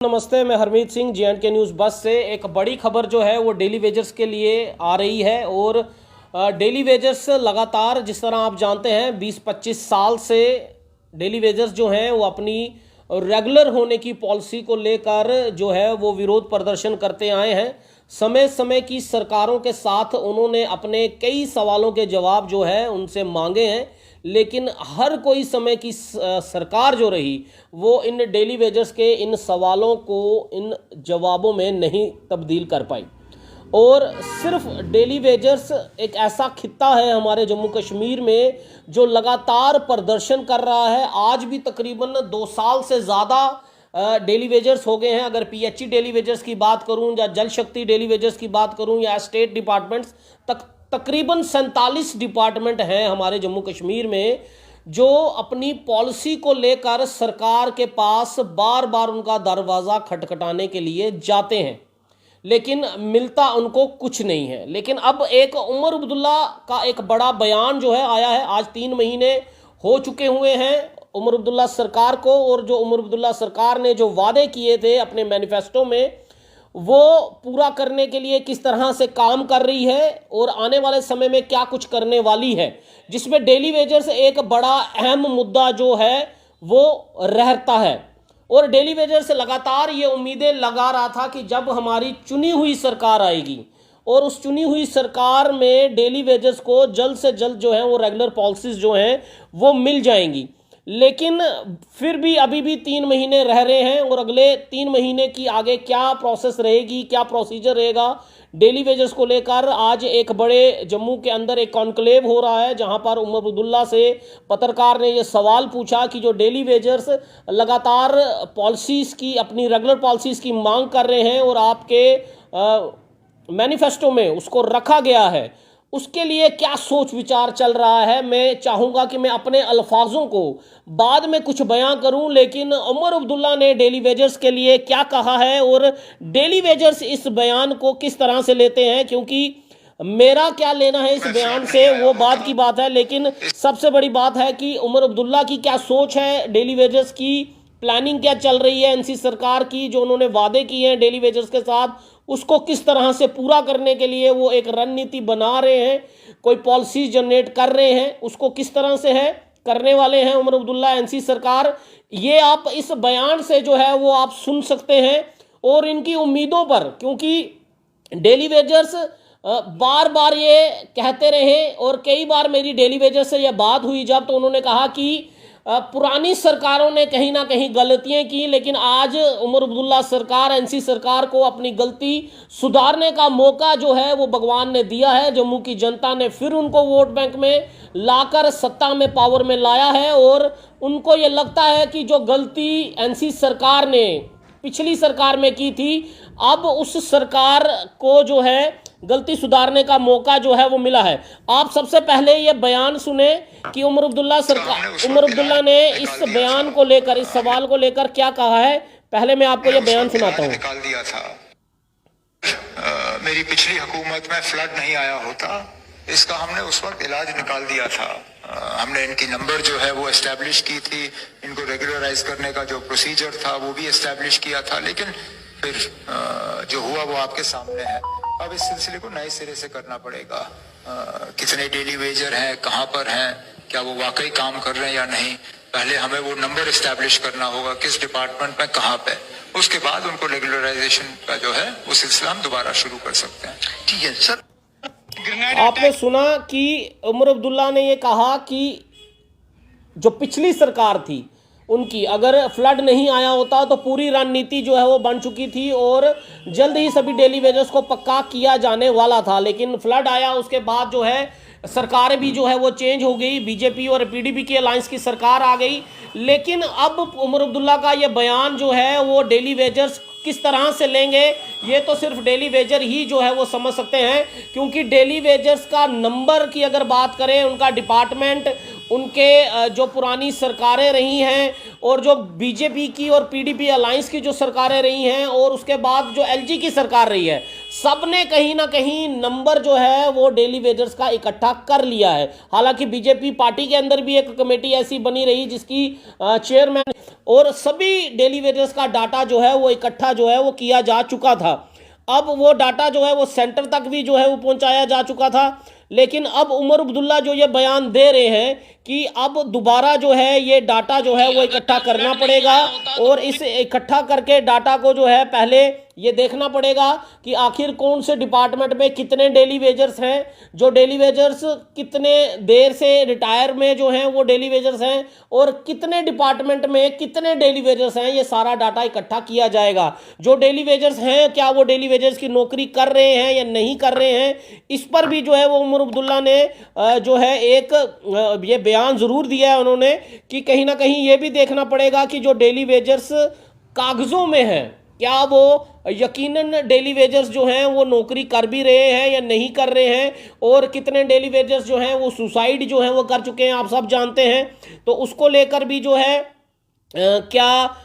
नमस्ते, मैं Harmeet Singh J&K news बस से। एक बड़ी खबर जो है वो डेली वेजर्स के लिए आ रही है और डेली वेजर्स लगातार, जिस तरह आप जानते हैं, 20-25 साल से डेली वेजर्स जो हैं वो अपनी रेगुलर होने की पॉलिसी को लेकर जो है वो विरोध प्रदर्शन करते आए हैं। समय समय की सरकारों के साथ उन्होंने अपने कई सवालों के जवाब जो है उनसे मांगे हैं, लेकिन हर कोई समय की सरकार जो रही वो इन डेली वेजर्स के इन सवालों को इन जवाबों में नहीं तब्दील कर पाई। और सिर्फ डेली वेजर्स एक ऐसा खित्ता है हमारे जम्मू कश्मीर में जो लगातार प्रदर्शन कर रहा है। आज भी तकरीबन 2 साल से ज़्यादा डेली वेजर्स हो गए हैं। अगर PHE डेली वेजर्स की बात करूं या जल शक्ति डेली वेजर्स की बात करूं या स्टेट डिपार्टमेंट्स तकरीबन 47 डिपार्टमेंट हैं हमारे जम्मू कश्मीर में जो अपनी पॉलिसी को लेकर सरकार के पास बार बार उनका दरवाज़ा खटखटाने के लिए जाते हैं, लेकिन मिलता उनको कुछ नहीं है। लेकिन अब एक उमर अब्दुल्ला का एक बड़ा बयान जो है आया है। आज 3 महीने हो चुके हुए हैं उमर अब्दुल्ला सरकार को, और जो उमर अब्दुल्ला सरकार ने जो वादे किए थे अपने मैनिफेस्टो में वो पूरा करने के लिए किस तरह से काम कर रही है और आने वाले समय में क्या कुछ करने वाली है, जिसमें डेली वेजर्स एक बड़ा अहम मुद्दा जो है वो रहता है। और डेली वेजर्स लगातार ये उम्मीदें लगा रहा था कि जब हमारी चुनी हुई सरकार आएगी और उस चुनी हुई सरकार में डेली वेजर्स को जल्द से जल्द जो है वो रेगुलर पॉलिसीज जो हैं वो मिल जाएंगी। लेकिन फिर भी अभी भी 3 महीने रह रहे हैं और अगले 3 महीने की आगे क्या प्रोसेस रहेगी, क्या प्रोसीजर रहेगा डेली वेजर्स को लेकर। आज एक बड़े जम्मू के अंदर एक कॉन्क्लेव हो रहा है जहां पर उमर अब्दुल्ला से पत्रकार ने यह सवाल पूछा कि जो डेली वेजर्स लगातार पॉलिसीज़ की, अपनी रेगुलर पॉलिसीज़ की मांग कर रहे हैं और आपके मैनिफेस्टो में उसको रखा गया है, उसके लिए क्या सोच विचार चल रहा है। मैं चाहूँगा कि मैं अपने अल्फाजों को बाद में कुछ बयां करूं, लेकिन उमर अब्दुल्ला ने डेली वेजर्स के लिए क्या कहा है और डेली वेजर्स इस बयान को किस तरह से लेते हैं, क्योंकि मेरा क्या लेना है इस बयान से वो बात की बात है, लेकिन सबसे बड़ी बात है कि उमर अब्दुल्ला की क्या सोच है, डेली वेजर्स की प्लानिंग क्या चल रही है, NC सरकार की जो उन्होंने वादे किए हैं डेली वेजर्स के साथ उसको किस तरह से पूरा करने के लिए वो एक रणनीति बना रहे हैं, कोई पॉलिसी जनरेट कर रहे हैं, उसको किस तरह से है करने वाले हैं उमर अब्दुल्ला, NC सरकार। ये आप इस बयान से जो है वो आप सुन सकते हैं और इनकी उम्मीदों पर, क्योंकि डेली वेजर्स बार बार ये कहते रहे और कई बार मेरी डेली वेजर्स से यह बात हुई जब, तो उन्होंने कहा कि पुरानी सरकारों ने कहीं ना कहीं गलतियां की, लेकिन आज उमर अब्दुल्ला सरकार, NC सरकार को अपनी गलती सुधारने का मौका जो है वो भगवान ने दिया है। जम्मू की जनता ने फिर उनको वोट बैंक में लाकर सत्ता में, पावर में लाया है और उनको ये लगता है कि जो गलती NC सरकार ने पिछली सरकार में की थी, अब उस सरकार को जो है गलती सुधारने का मौका जो है वो मिला है। आप सबसे पहले ये बयान सुने कि उमर अब्दुल्ला ने इस बयान को लेकर, इस सवाल को लेकर क्या कहा है। पहले मैं आपको ये बयान सुनाता हूँ। निकाल दिया था, मेरी पिछली हुकूमत में फ्लड नहीं आया होता, इसका हमने उस वक्त इलाज निकाल दिया था। हमने इनकी नंबर जो है वो एस्टैब्लिश की थी, इनको रेगुलराइज करने का जो प्रोसीजर था वो भी एस्टैब्लिश किया था, लेकिन फिर जो हुआ वो आपके सामने है। अब इस सिलसिले को नए सिरे से करना पड़ेगा। कितने डेली वेजर हैं, कहाँ पर हैं, क्या वो वाकई काम कर रहे हैं या नहीं, पहले हमें वो नंबर एस्टैब्लिश करना होगा किस डिपार्टमेंट में कहाँ पे, उसके बाद उनको रेगुलराइजेशन का जो है वो सिलसिला हम दोबारा शुरू कर सकते हैं। ठीक है सर। आपने सुना कि उमर अब्दुल्ला ने ये कहा कि जो पिछली सरकार थी उनकी अगर फ्लड नहीं आया होता तो पूरी रणनीति जो है वो बन चुकी थी और जल्द ही सभी डेली वेजर्स को पक्का किया जाने वाला था। लेकिन फ्लड आया, उसके बाद जो है सरकार भी जो है वो चेंज हो गई, BJP और PDP की अलायंस की सरकार आ गई। लेकिन अब उमर अब्दुल्ला का ये बयान जो है वो डेली वेजर्स किस तरह से लेंगे ये तो सिर्फ डेली वेजर ही जो है वो समझ सकते हैं, क्योंकि डेली वेजर्स का नंबर की अगर बात करें, उनका डिपार्टमेंट, उनके जो पुरानी सरकारें रही हैं और जो BJP की और PDP अलायंस की जो सरकारें रही हैं और उसके बाद जो LG की सरकार रही है, सब ने कहीं ना कहीं नंबर जो है वो डेली वेजर्स का इकट्ठा कर लिया है। हालांकि BJP पार्टी के अंदर भी एक कमेटी ऐसी बनी रही जिसकी चेयरमैन और सभी डेली वेजर्स का डाटा जो है वो इकट्ठा जो है वो किया जा चुका था। अब वो डाटा जो है वो सेंटर तक भी जो है वो पहुंचाया जा चुका था। लेकिन अब उमर अब्दुल्ला जो ये बयान दे रहे हैं कि अब दोबारा जो है ये डाटा जो है वो इकट्ठा करना पड़ेगा और इस इकट्ठा करके डाटा को जो है पहले ये देखना पड़ेगा कि आखिर कौन से डिपार्टमेंट में कितने डेली वेजर्स हैं, जो डेली वेजर्स कितने देर से रिटायर में जो हैं वो डेली वेजर्स हैं, और कितने डिपार्टमेंट में कितने डेली वेजर्स हैं, ये सारा डाटा इकट्ठा किया जाएगा। जो डेली वेजर्स हैं क्या वो डेली वेजर्स की नौकरी कर रहे हैं या नहीं कर रहे हैं, इस पर भी जो है वो उमर अब्दुल्ला ने जो है एक ये बयान जरूर दिया है उन्होंने कि कहीं ना कहीं ये भी देखना पड़ेगा कि जो डेली वेजर्स कागजों में है क्या वो यकीनन डेली वेजर्स जो हैं वो नौकरी कर भी रहे हैं या नहीं कर रहे हैं, और कितने डेली वेजर्स जो हैं वो सुसाइड जो है वो कर चुके हैं, आप सब जानते हैं। तो उसको लेकर भी जो है क्या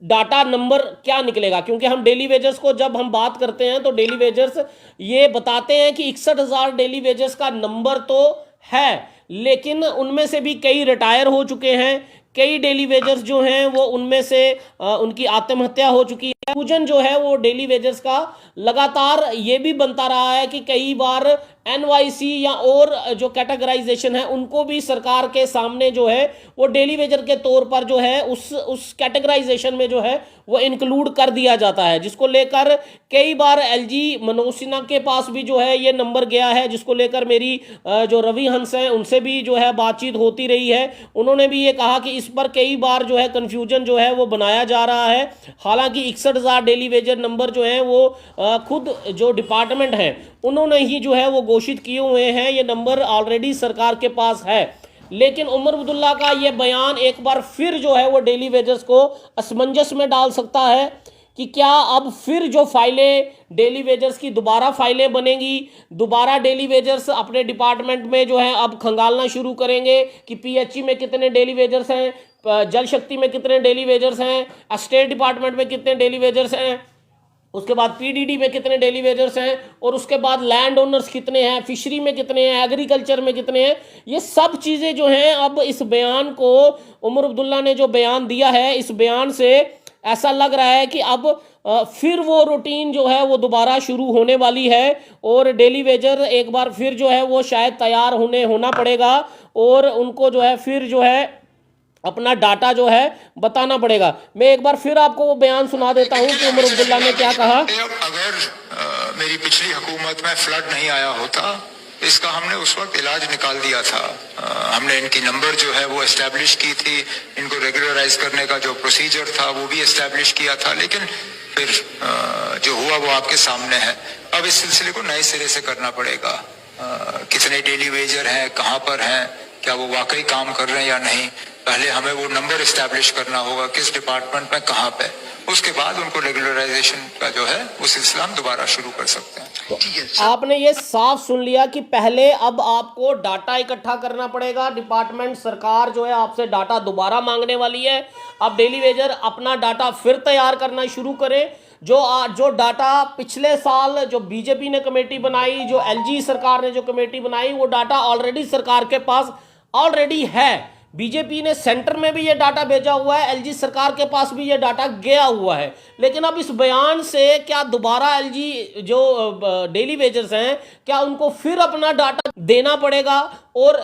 डाटा नंबर क्या निकलेगा, क्योंकि हम डेली वेजर्स को जब हम बात करते हैं तो डेली वेजर्स ये बताते हैं कि 61,000 डेली वेजर्स का नंबर तो है, लेकिन उनमें से भी कई रिटायर हो चुके हैं, कई डेली वेजर्स जो हैं वो उनमें से उनकी आत्महत्या हो चुकी है। कंफ्यूजन जो है वो डेली वेजर्स का लगातार ये भी बनता रहा है कि कई बार NYC या और जो कैटेगराइजेशन है उनको भी सरकार के सामने जो है वो डेली वेजर के तौर पर जो है उस कैटेगराइजेशन में जो है वो इंक्लूड कर दिया जाता है, जिसको लेकर कई बार LG मनोज सिन्हा के पास भी जो है ये नंबर गया है, जिसको लेकर मेरी जो रवि हंस हैं उनसे भी जो है बातचीत होती रही है। उन्होंने भी ये कहा कि इस पर कई बार जो है कन्फ्यूजन जो है वो बनाया जा रहा है। हालांकि 61,000 डेली वेजर नंबर जो है वो खुद जो डिपार्टमेंट है उन्होंने ही जो है वो घोषित किए हुए हैं, ये नंबर ऑलरेडी सरकार के पास है। लेकिन उमर अब्दुल्ला का ये बयान एक बार फिर जो है वो डेली वेजर्स को असमंजस में डाल सकता है कि क्या अब फिर जो फाइलें डेली वेजर्स की दोबारा फाइलें बनेंगी, दोबारा डेली वेजर्स अपने डिपार्टमेंट में जो है अब खंगालना शुरू करेंगे कि PHE में कितने डेली वेजर्स हैं, जल शक्ति में कितने डेली वेजर्स हैं, स्टेट डिपार्टमेंट में कितने डेली वेजर्स हैं, उसके बाद PDD में कितने डेली वेजर्स हैं, और उसके बाद लैंड ओनर्स कितने हैं, फिशरी में कितने हैं, एग्रीकल्चर में कितने हैं। ये सब चीज़ें जो हैं अब इस बयान को उमर अब्दुल्ला ने जो बयान दिया है, इस बयान से ऐसा लग रहा है कि अब फिर वो रूटीन जो है वो दोबारा शुरू होने वाली है और डेली वेजर एक बार फिर जो है वो शायद तैयार होना पड़ेगा और उनको जो है फिर जो है अपना डाटा जो है बताना पड़ेगा। मैं एक बार फिर आपको वो बयान सुना देता हूं कि उमर अब्दुल्ला ने क्या कहा। अगर मेरी पिछली हुकूमत में फ्लड नहीं आया होता, इसका हमने उस वक्त इलाज निकाल दिया था। हमने इनकी नंबर जो है वो एस्टैब्लिश की थी, इनको रेगुलराइज करने का जो प्रोसीजर था वो भी एस्टैब्लिश किया था, लेकिन फिर जो हुआ वो आपके सामने है। अब इस सिलसिले को नए सिरे से करना पड़ेगा। कितने डेली वेजर हैं, कहाँ पर हैं, क्या वो वाकई काम कर रहे हैं या नहीं, पहले हमें वो नंबर एस्टैब्लिश करना होगा किस डिपार्टमेंट में कहाँ पे, उसके बाद उनको रेगुलराइजेशन का जो है वो सिलसिला हम दोबारा शुरू कर सकते हैं। आपने ये साफ सुन लिया कि पहले अब आपको डाटा इकट्ठा करना पड़ेगा, डिपार्टमेंट सरकार जो है आपसे डाटा दोबारा मांगने वाली है। अब डेली वेजर अपना डाटा फिर तैयार करना शुरू करें। जो डाटा पिछले साल जो बीजेपी ने कमेटी बनाई, जो LG सरकार ने जो कमेटी बनाई, वो डाटा ऑलरेडी सरकार के पास ऑलरेडी है। बीजेपी ने सेंटर में भी ये डाटा भेजा हुआ है, LG सरकार के पास भी ये डाटा गया हुआ है। लेकिन अब इस बयान से क्या दोबारा LG जो डेली वेजर्स हैं क्या उनको फिर अपना डाटा देना पड़ेगा, और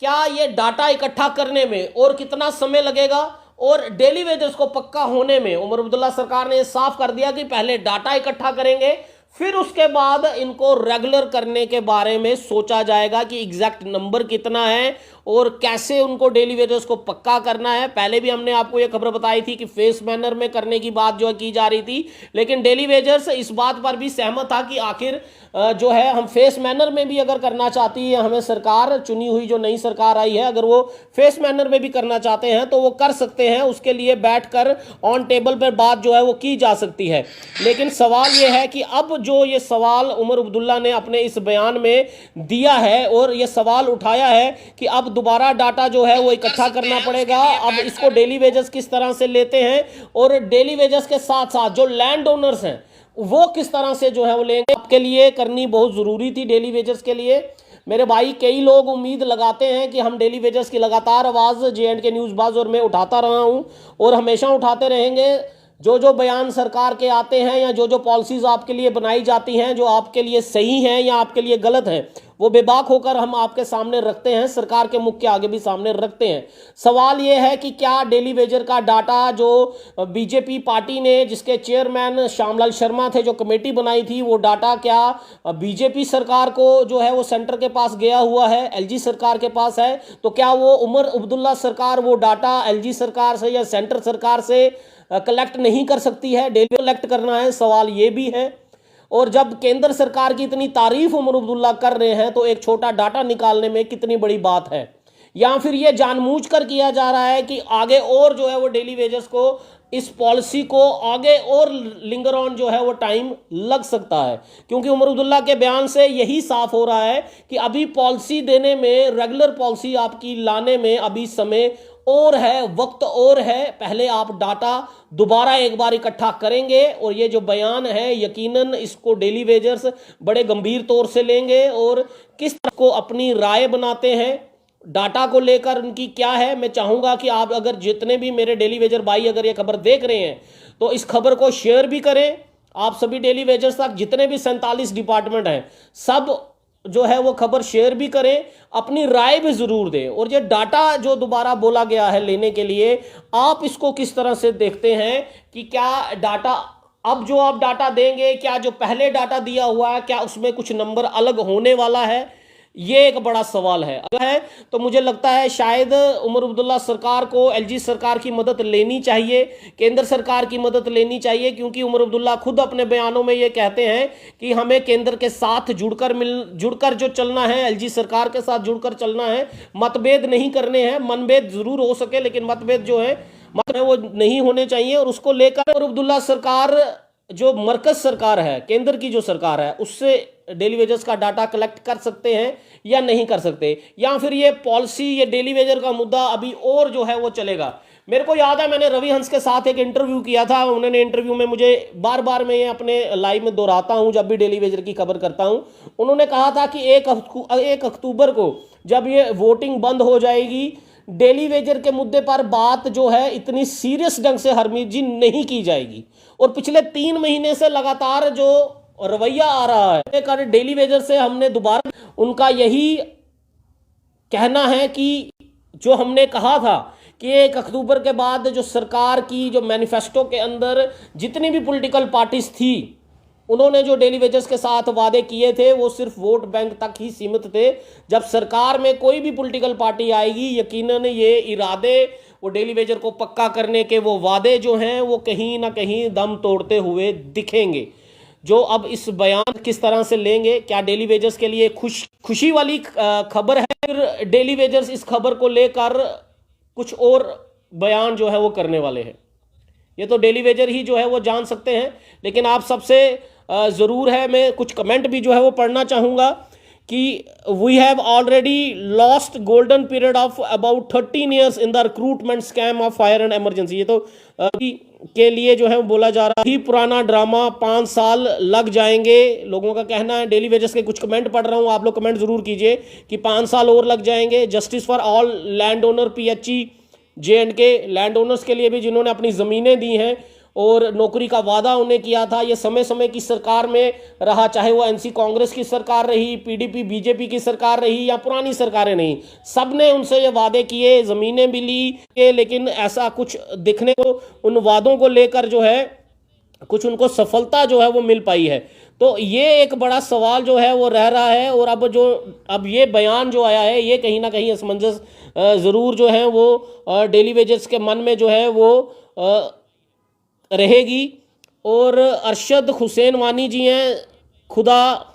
क्या ये डाटा इकट्ठा करने में और कितना समय लगेगा, और डेली वेजर्स को पक्का होने में उमर अब्दुल्ला सरकार ने साफ कर दिया कि पहले डाटा इकट्ठा करेंगे, फिर उसके बाद इनको रेगुलर करने के बारे में सोचा जाएगा कि एग्जैक्ट नंबर कितना है और कैसे उनको डेली वेजर्स को पक्का करना है। पहले भी हमने आपको ये खबर बताई थी कि फेस मैनर में करने की बात जो है की जा रही थी, लेकिन डेली वेजर्स इस बात पर भी सहमत था कि आखिर जो है हम फेस मैनर में भी अगर करना चाहती है हमें सरकार, चुनी हुई जो नई सरकार आई है, अगर वो फेस मैनर में भी करना चाहते हैं तो वो कर सकते हैं। उसके लिए बैठकर ऑन टेबल पर बात जो है वो की जा सकती है। लेकिन सवाल ये है कि अब जो ये सवाल उमर अब्दुल्ला ने अपने इस बयान में दिया है और ये सवाल उठाया है कि अब दोबारा डाटा जो है वो इकट्ठा करना पड़ेगा, अब इसको डेली वेजर्स किस तरह से लेते हैं और डेली वेजर्स के साथ साथ जो लैंड ओनर्स हैं वो किस तरह से जो है वो लेंगे, आपके लिए करनी बहुत ज़रूरी थी डेली वेजर्स के लिए। मेरे भाई कई लोग उम्मीद लगाते हैं कि हम डेली वेजर्स की लगातार आवाज़ J&K न्यूज़ बज़ और मैं उठाता रहा हूं और हमेशा उठाते रहेंगे। जो बयान सरकार के आते हैं या जो पॉलिसीज़ आपके लिए बनाई जाती हैं, जो आपके लिए सही हैं या आपके लिए गलत हैं, वो बेबाक होकर हम आपके सामने रखते हैं, सरकार के मुख के आगे भी सामने रखते हैं। सवाल ये है कि क्या डेली वेजर का डाटा जो बीजेपी पार्टी ने, जिसके चेयरमैन श्यामलाल शर्मा थे, जो कमेटी बनाई थी, वो डाटा क्या बीजेपी सरकार को जो है वो सेंटर के पास गया हुआ है, एलजी सरकार के पास है, तो क्या वो उमर अब्दुल्ला सरकार वो डाटा एलजी सरकार से या सेंटर सरकार से कलेक्ट नहीं कर सकती है? डेली कलेक्ट करना है, सवाल ये भी है। और जब केंद्र सरकार की इतनी तारीफ उमर अब्दुल्ला कर रहे हैं तो एक छोटा डाटा निकालने में कितनी बड़ी बात है? या फिर ये जानबूझकर किया जा रहा है कि आगे और जो है वो डेली वेजर्स को, इस पॉलिसी को आगे और लिंगर ऑन जो है वो टाइम लग सकता है? क्योंकि उमर अब्दुल्ला के बयान से यही साफ हो रहा है कि अभी पॉलिसी देने में, रेगुलर पॉलिसी आपकी लाने में अभी समय और है, वक्त और है। पहले आप डाटा दोबारा एक बार इकट्ठा करेंगे और ये जो बयान है यकीनन इसको डेली वेजर्स बड़े गंभीर तौर से लेंगे और किस तरह को अपनी राय बनाते हैं डाटा को लेकर, उनकी क्या है। मैं चाहूंगा कि आप अगर जितने भी मेरे डेली वेजर भाई अगर ये खबर देख रहे हैं तो इस खबर को शेयर भी करें। आप सभी डेली वेजर्स तक जितने भी 47 डिपार्टमेंट हैं सब जो है वो खबर शेयर भी करें, अपनी राय भी जरूर दें। और ये डाटा जो दोबारा बोला गया है लेने के लिए, आप इसको किस तरह से देखते हैं कि क्या डाटा, अब जो आप डाटा देंगे, क्या जो पहले डाटा दिया हुआ है क्या उसमें कुछ नंबर अलग होने वाला है? ये एक बड़ा सवाल है। अगर है तो मुझे लगता है शायद उमर अब्दुल्ला सरकार को एलजी सरकार की मदद लेनी चाहिए, केंद्र सरकार की मदद लेनी चाहिए, क्योंकि उमर अब्दुल्ला खुद अपने बयानों में ये कहते हैं कि हमें केंद्र के साथ जुड़कर जो चलना है, एलजी सरकार के साथ जुड़कर चलना है, मतभेद नहीं करने हैं। मनभेद जरूर हो सके लेकिन मतभेद जो है वो नहीं होने चाहिए। और उसको लेकर उमर अब्दुल्ला सरकार, जो मरकज सरकार है, केंद्र की जो सरकार है, उससे डेली वेजर्स का डाटा कलेक्ट कर सकते हैं या नहीं कर सकते, या फिर ये पॉलिसी, ये डेली वेजर का मुद्दा अभी और जो है वो चलेगा। मेरे को याद है मैंने रवि हंस के साथ एक इंटरव्यू किया था। उन्होंने इंटरव्यू में मुझे बार बार मैं ये अपने लाइव में दोहराता हूं जब भी डेली वेजर की खबर करता हूं, उन्होंने कहा था कि 1 अक्टूबर को जब ये वोटिंग बंद हो जाएगी, डेली वेजर के मुद्दे पर बात जो है इतनी सीरियस ढंग से हरमीत जी नहीं की जाएगी। और पिछले 3 महीने से लगातार जो रवैया आ रहा है कारण डेली वेजर से हमने दोबारा, उनका यही कहना है कि जो हमने कहा था कि 1 अक्टूबर के बाद जो सरकार की जो मैनिफेस्टो के अंदर जितनी भी पॉलिटिकल पार्टीज थी, उन्होंने जो डेली वेजर्स के साथ वादे किए थे वो सिर्फ वोट बैंक तक ही सीमित थे। जब सरकार में कोई भी पॉलिटिकल पार्टी आएगी, यकीनन ये इरादे, वो डेली वेजर को पक्का करने के वो वादे जो हैं वो कहीं ना कहीं दम तोड़ते हुए दिखेंगे। जो अब इस बयान किस तरह से लेंगे, क्या डेली वेजर्स के लिए खुशी वाली खबर है, फिर डेली वेजर्स इस खबर को लेकर कुछ और बयान जो है वो करने वाले हैं, ये तो डेली वेजर ही जो है वो जान सकते हैं। लेकिन आप सबसे ज़रूर है, मैं कुछ कमेंट भी जो है वो पढ़ना चाहूँगा कि we have already lost golden period of about 13 years in the recruitment scam of fire and emergency. ये तो के लिए जो है वो बोला जा रहा है ही पुराना ड्रामा, 5 साल लग जाएंगे, लोगों का कहना है। डेली वेजर्स के कुछ कमेंट पढ़ रहा हूँ, आप लोग कमेंट ज़रूर कीजिए कि 5 साल और लग जाएंगे। Justice for all land owner PHE J&K land owners के लिए भी जिन्होंने अपनी ज़मीनें दी हैं और नौकरी का वादा उन्हें किया था, ये समय समय की सरकार में रहा, चाहे वो NC कांग्रेस की सरकार रही, PDP BJP की सरकार रही या पुरानी सरकारें नहीं, सब ने उनसे ये वादे किए, ज़मीनें भी ली, लेकिन ऐसा कुछ दिखने को, उन वादों को लेकर जो है कुछ उनको सफलता जो है वो मिल पाई है। तो ये एक बड़ा सवाल जो है वो रह रहा है। और अब ये बयान जो आया है ये कहीं ना कहीं असमंजस ज़रूर जो है वो डेली वेजर्स के मन में जो है वो रहेगी। और अरशद हुसैन वानी जी हैं, खुदा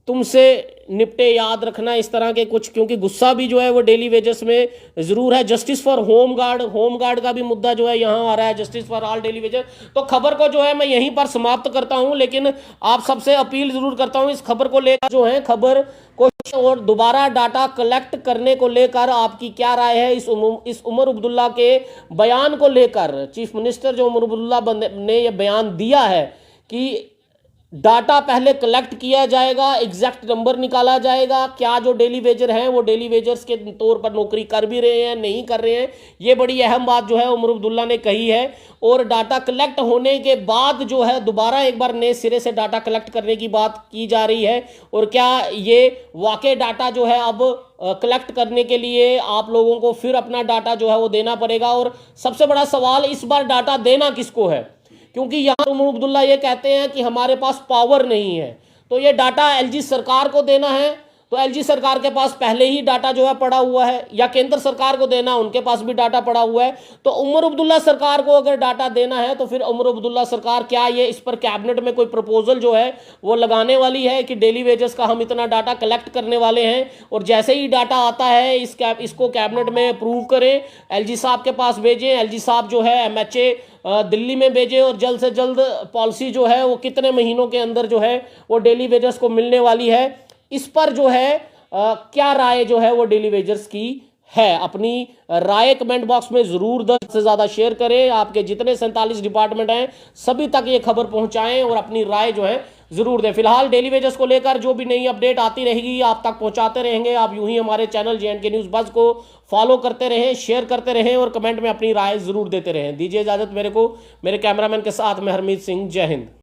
तुमसे निपटे, याद रखना, इस तरह के कुछ, क्योंकि गुस्सा भी जो है वो डेली वेजर्स में ज़रूर है। जस्टिस फॉर होम गार्ड का भी मुद्दा जो है यहाँ आ रहा है, justice for all daily Vaser. तो खबर को जो है मैं यहीं पर समाप्त करता हूँ, लेकिन आप सबसे अपील ज़रूर करता हूँ इस खबर को लेकर जो है, खबर को और दोबारा डाटा कलेक्ट करने को लेकर आपकी क्या राय है इस उमर अब्दुल्ला के बयान को लेकर। चीफ मिनिस्टर जो उमर अब्दुल्ला ने यह बयान दिया है कि डाटा पहले कलेक्ट किया जाएगा, एग्जैक्ट नंबर निकाला जाएगा, क्या जो डेली वेजर हैं वो डेली वेजर्स के तौर पर नौकरी कर भी रहे हैं नहीं कर रहे हैं, ये बड़ी अहम बात जो है उमर अब्दुल्ला ने कही है। और डाटा कलेक्ट होने के बाद जो है दोबारा एक बार नए सिरे से डाटा कलेक्ट करने की बात की जा रही है, और क्या ये वाकई डाटा जो है अब कलेक्ट करने के लिए आप लोगों को फिर अपना डाटा जो है वो देना पड़ेगा। और सबसे बड़ा सवाल इस बार डाटा देना किसको है, क्योंकि यहाँ उमर अब्दुल्ला ये कहते हैं कि हमारे पास पावर नहीं है, तो ये डाटा एलजी सरकार को देना है, तो एलजी सरकार के पास पहले ही डाटा जो है पड़ा हुआ है, या केंद्र सरकार को देना, उनके पास भी डाटा पड़ा हुआ है। तो उमर अब्दुल्ला सरकार को अगर डाटा देना है तो फिर उमर अब्दुल्ला सरकार क्या ये इस पर कैबिनेट में कोई प्रपोजल जो है वो लगाने वाली है कि डेली वेजेस का हम इतना डाटा कलेक्ट करने वाले हैं, और जैसे ही डाटा आता है इसको कैबिनेट में अप्रूव करें, एलजी साहब के पास भेजें, एलजी साहब जो है एमएचए दिल्ली में भेजे, और जल्द से जल्द पॉलिसी जो है वो कितने महीनों के अंदर जो है वो डेली वेजर्स को मिलने वाली है, इस पर जो है क्या राय जो है वो डेली वेजर्स की है। अपनी राय कमेंट बॉक्स में जरूर 10 से ज्यादा शेयर करें, आपके जितने 47 डिपार्टमेंट हैं सभी तक ये खबर पहुंचाएं और अपनी राय जो है जरूर दें। फिलहाल डेली वेजर्स को लेकर जो भी नई अपडेट आती रहेगी आप तक पहुंचाते रहेंगे। आप यूं ही हमारे चैनल JNK न्यूज़ बज़ को फॉलो करते रहें, शेयर करते रहें और कमेंट में अपनी राय जरूर देते रहें। दीजिए इजाजत मेरे को, मेरे कैमरामैन के साथ मैं हरमीत सिंह। जय हिंद।